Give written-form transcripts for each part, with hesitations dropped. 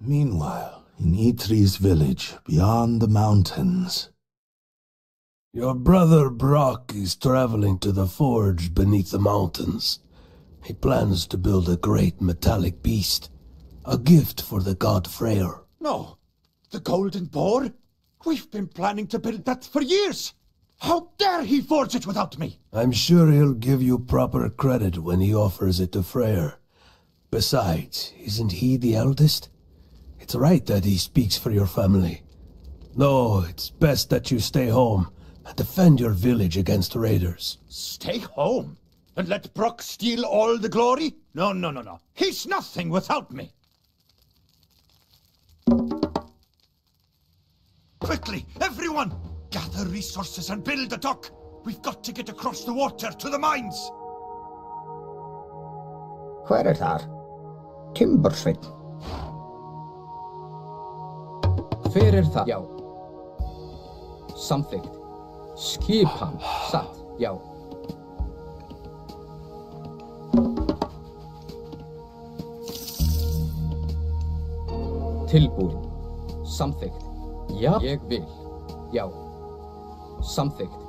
Meanwhile, in Itri's village, beyond the mountains... Your brother Brock is traveling to the forge beneath the mountains. He plans to build a great metallic beast. A gift for the god Freyr. No! The Golden Boar? We've been planning to build that for years! How dare he forge it without me? I'm sure he'll give you proper credit when he offers it to Freyr. Besides, isn't he the eldest? It's right that he speaks for your family. No, it's best that you stay home and defend your village against raiders. Stay home? And let Brock steal all the glory? No, no, no, no. He's nothing without me. Quickly, everyone! Gather resources and build a dock. We've got to get across the water to the mines. Hver þar? Timbursveinn. Hver það? Já. Samþykkt. Skipan. Satt. Já. Tilbúin. Samþykkt. Já. Ég vil. Já. Samþykkt.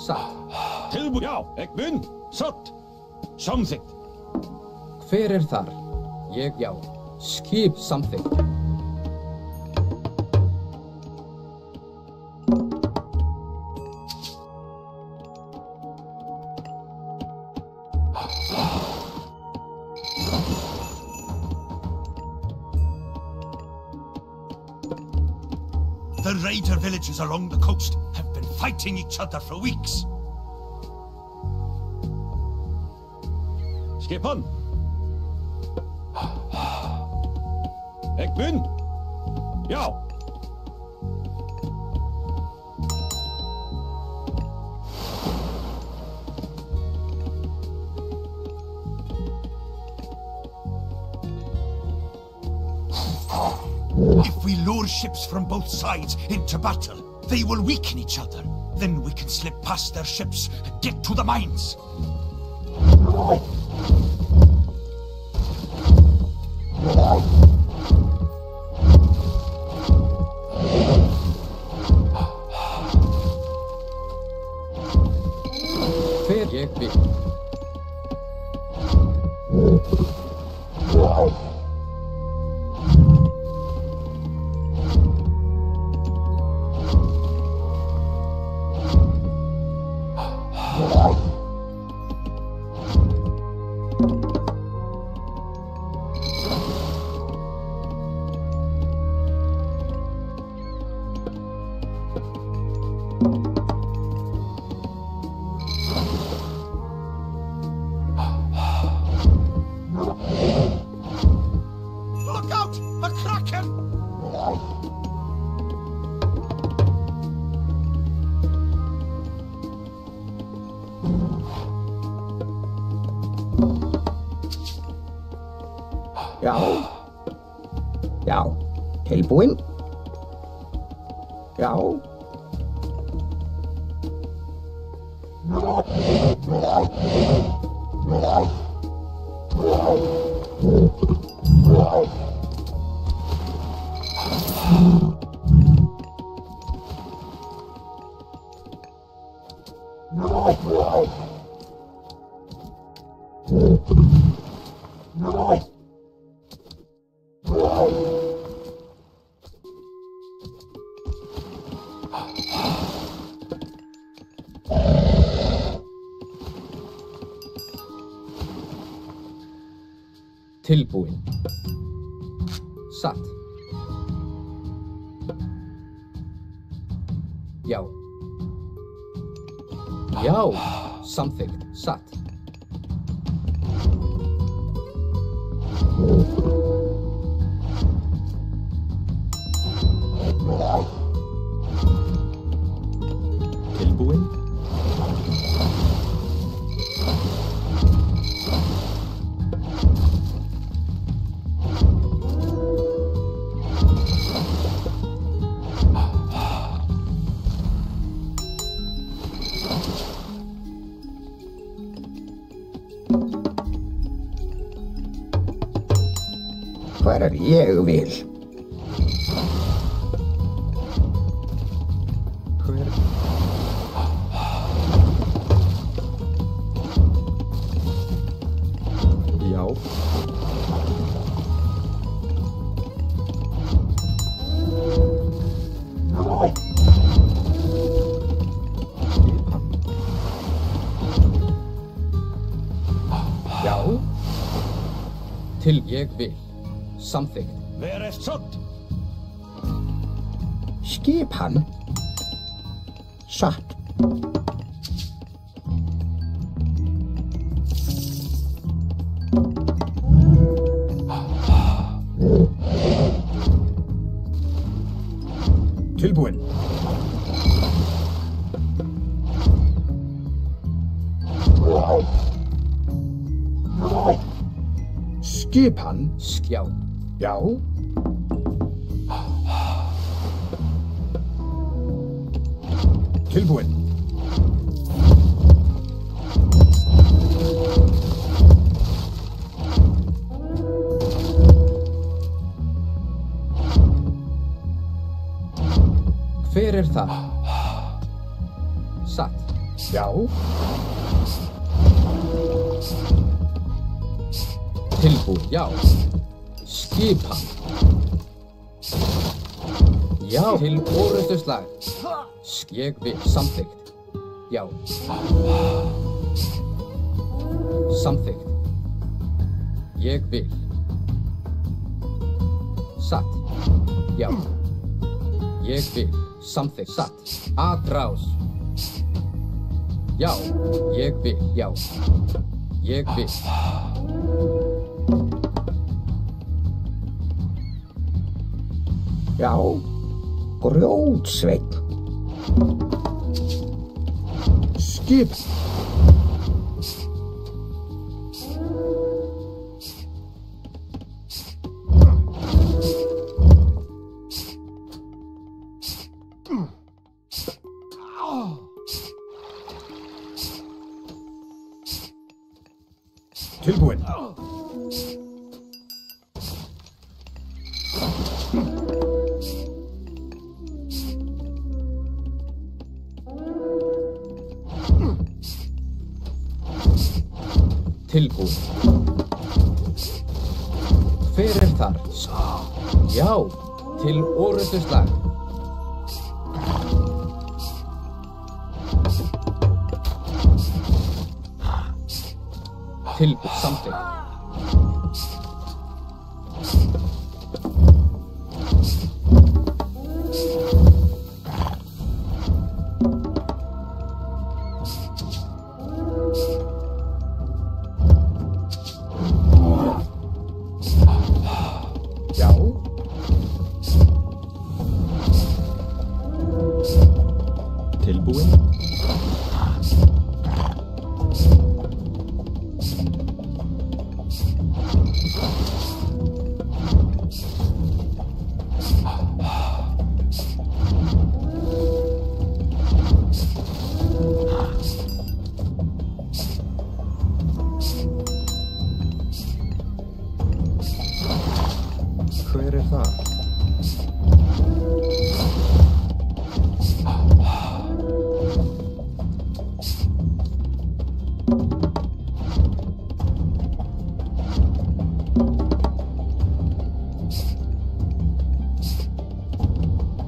Satt. Tilbúin. Já, ég mun. Satt. Samþykkt. Hver þar? Ég. Já. Skip. Samþykkt. The raider villages along the coast have been fighting each other for weeks. Skipan! Ik ben! Ja! If we lure ships from both sides into battle, they will weaken each other. Then we can slip past their ships and get to the mines. Hver ég vil. Look out! A kraken! Já. Já. Tilbúin. Já. Tilbúin. Satt. Já. Já. Samþykkt. Satt. Tilbúin. Hver ég vil? Hver? Já. Skipan. Já. Til ég vil. Samþykkt. Hver södd? Skip hann? Satt. Tilbúin. Skip hann? Skjá. Já. Tilbúin. Hver það? Satt. Já. Tilbúin. Já. Skipan. Já. Til orrustuslag. Ég vil. Samþykkt. Já. Samþykkt. Ég vil. Satt. Já. Ég vil. Samþykkt. Satt. Atrás. Já. Ég vil. Já. Ég vil. Já. Grjótsveinn. Skip. Tilbúin. Tilbúin. Hver þar? Já. Til orrustuslag. Tilbúin. Samþykkt. Já. Tilbúin. Hver það?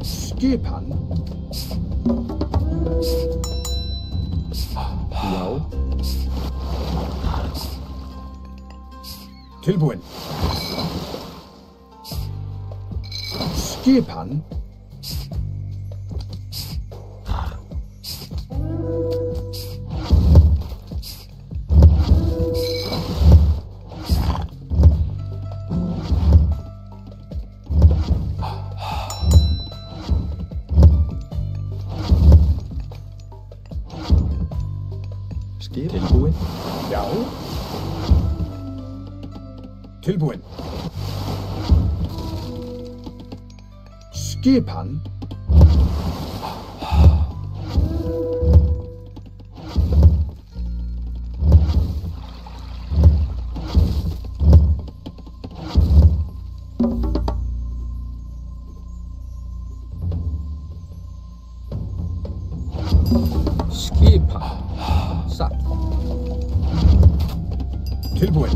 Skip hann? Já. Tilbúin. Skip hann? Skip. Tilbúin. Já. Tilbúin. Skip hann? Skipan. Satt. Tilbúin.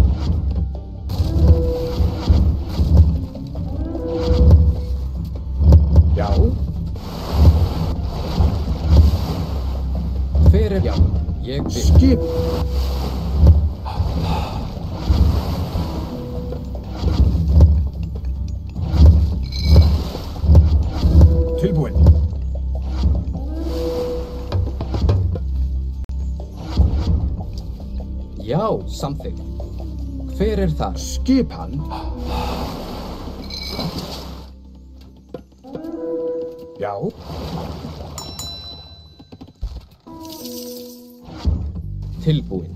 Já. Fyrir já. Ég vil. Skip. Tilbúin. Já, samþykkt. Hver þar? Skipan. Já. Tilbúin.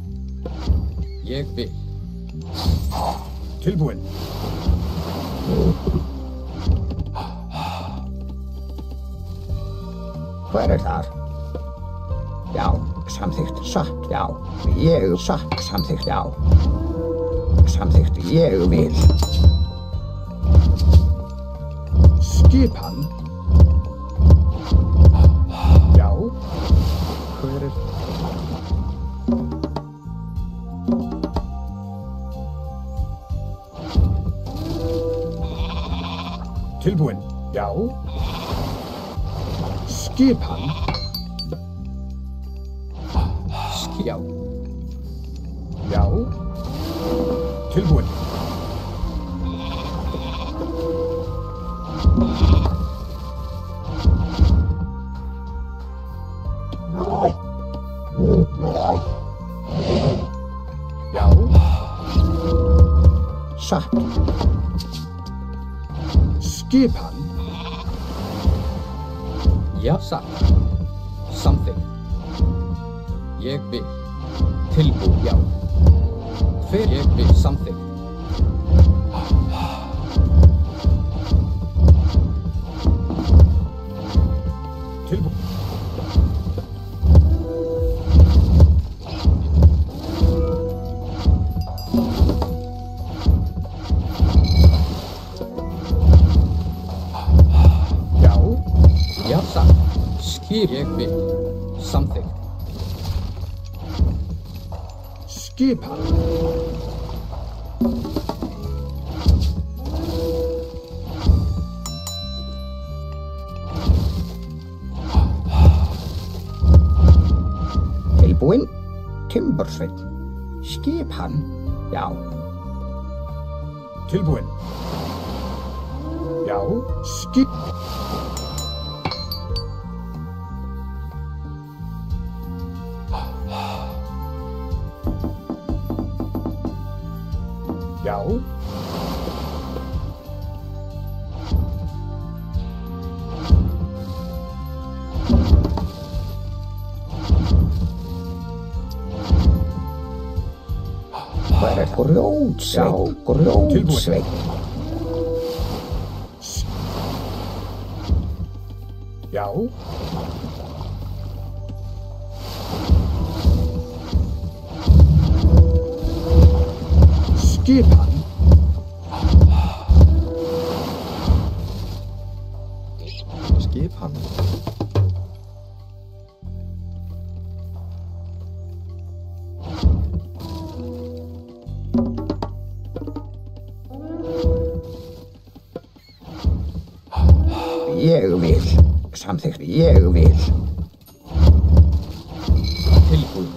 Ég vil. Tilbúin. Hver þar? Já, samþykkt, satt, já. Ég satt, samþykkt, já. Samþykkt, ég vil. Skipan. Já. Hver Tilbúin. Já. Skipan. Já. Já. Tilbúin. Já. Satt. Skipan. Já, satt. Samþykkt. Ég vil. Tilbúin, já. Hver ég vil samþykkt. Tilbúin. Já. Já, satt. Skip ég vil. Samþykkt. Skipan. Tilbúin. Timbursveinn. Skipan. Já. Tilbúin. Já. Skip. Já. Hver grjótsveinn. Grjótsveinn. Já. Skipan. Skipan. Ég vil. Samþykkt, ég vil. Tilbúin.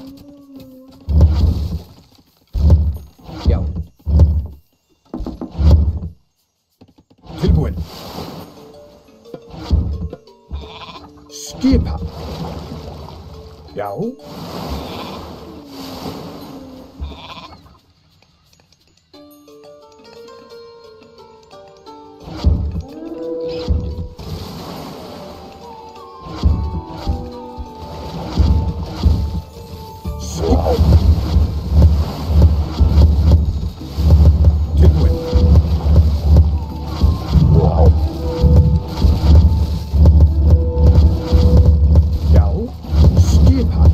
Já. Tilbúin. Skipan. Já. Tilbúin. Já. Skipan.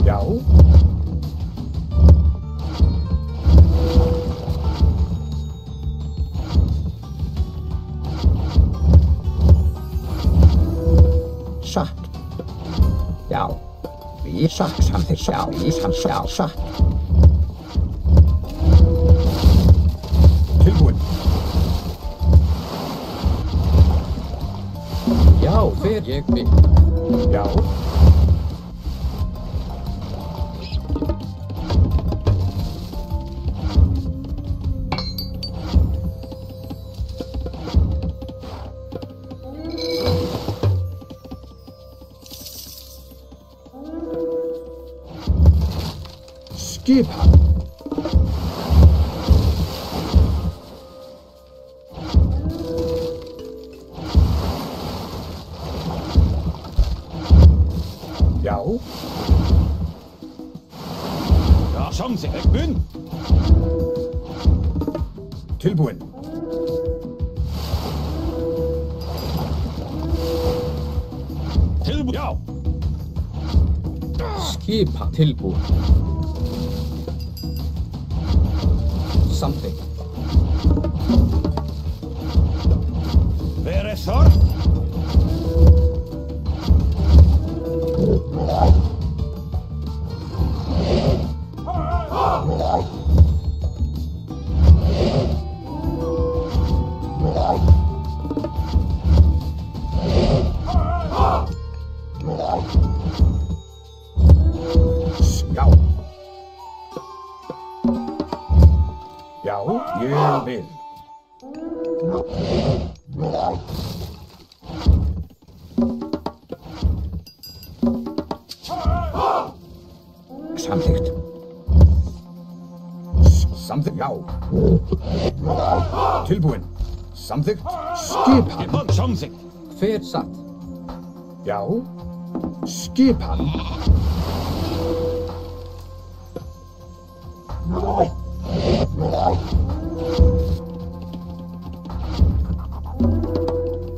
Já. Satt. Já. Við satt samþykkt. Já, við satt. Tilbúin. Já, fer ég vil. Já. Skipan. Já. Já, samþykkt. Bund. Tilbúin. Tilbúin. Já. Skipan tilbúin. Samþykkt. Hver þar? Já. Já, ég vil. Samþykkt. Samþykkt, já. Tilbúin. Samþykkt. Skipan. Samþykkt. Fer satt. Já. Skipan.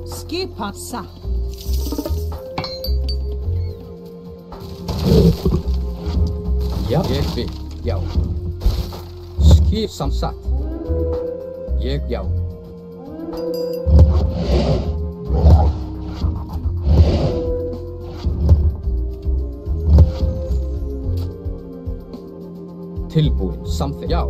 Skipan satt. Já, ég vil. Já. Skipan satt. Ég, já. Tilbúin, samþykkt, já.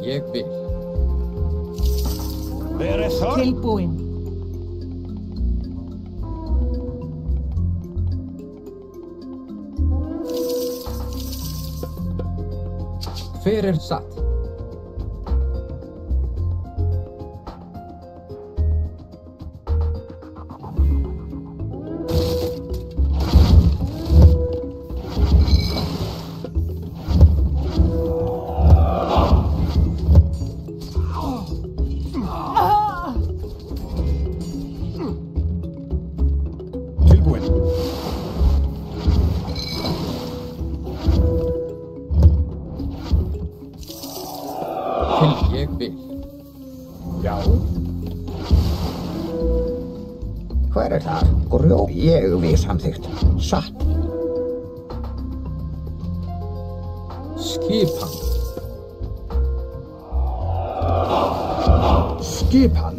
Ég vil. Hver þar? Tilbúin. Hver satt? Tilbúin. Til ég vil. Já. Hver þar? Grjó. Ég vil samþykkt. Satt. Skipan. Skipan.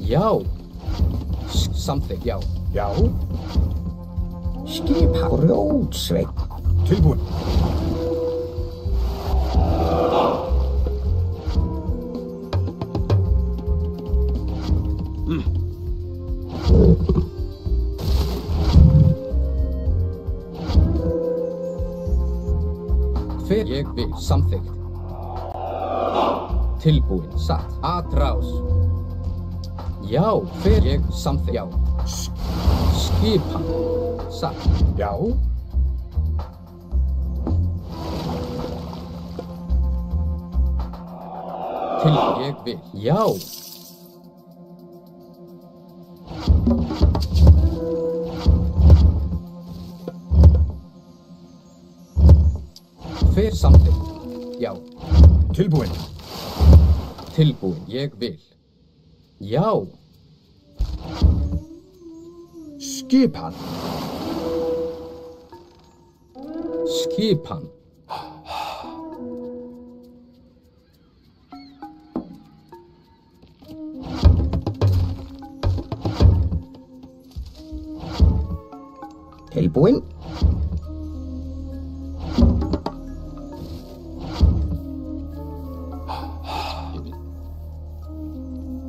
Já. Samþykkt, já. Já. Skipan. Grjótsveinn. Tilbúin. Hver ég vil, samþykkt. Tilbúin, satt. Atrás. Já, hver ég samþykkt, já. Skipan. Satt. Já. Til ég vil, já. Hver samþykkt, já. Tilbúin. Tilbúin, ég vil. Já. Skipan. Skipan. Tilbúin.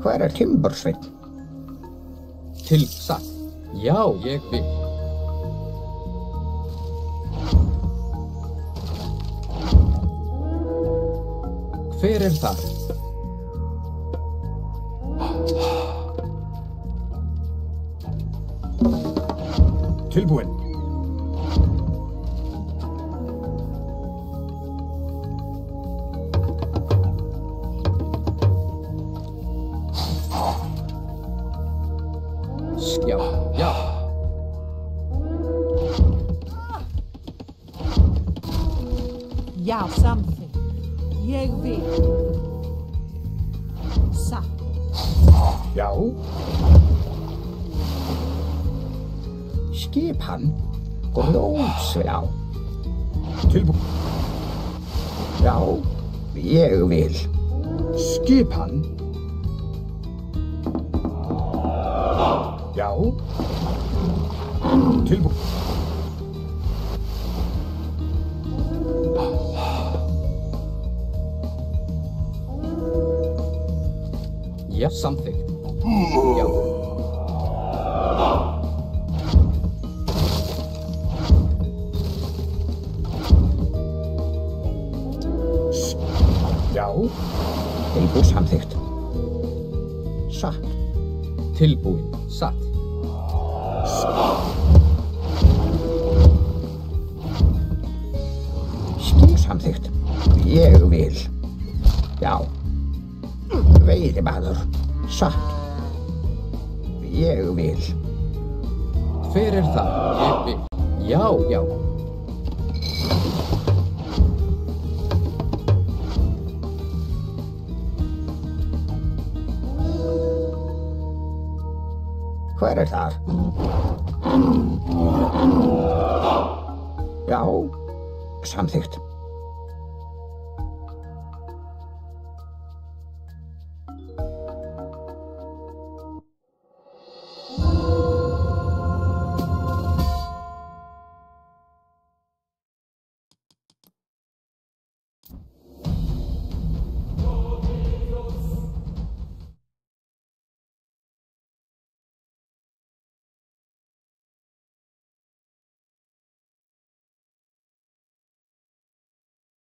Hvar Timbursveinn? Satt. Já, ég vil. Hver þar? Tilbúin. Já, já. Já, samþykkt. Ég vil. Satt. Já. Skipan. Grjótsvá. Tilbúin. Já, ég vil. Skipan. Já. Tilbúin. Já, samþykkt. Já. Já. Tilbúin samþykkt. Satt. Tilbúin, satt. Samþykkt. Ég vil. Já. Veiðimaður. Satt. Ég vil. Hver það? Ég vil. Já, já. Hver þar? Já. Samþykkt.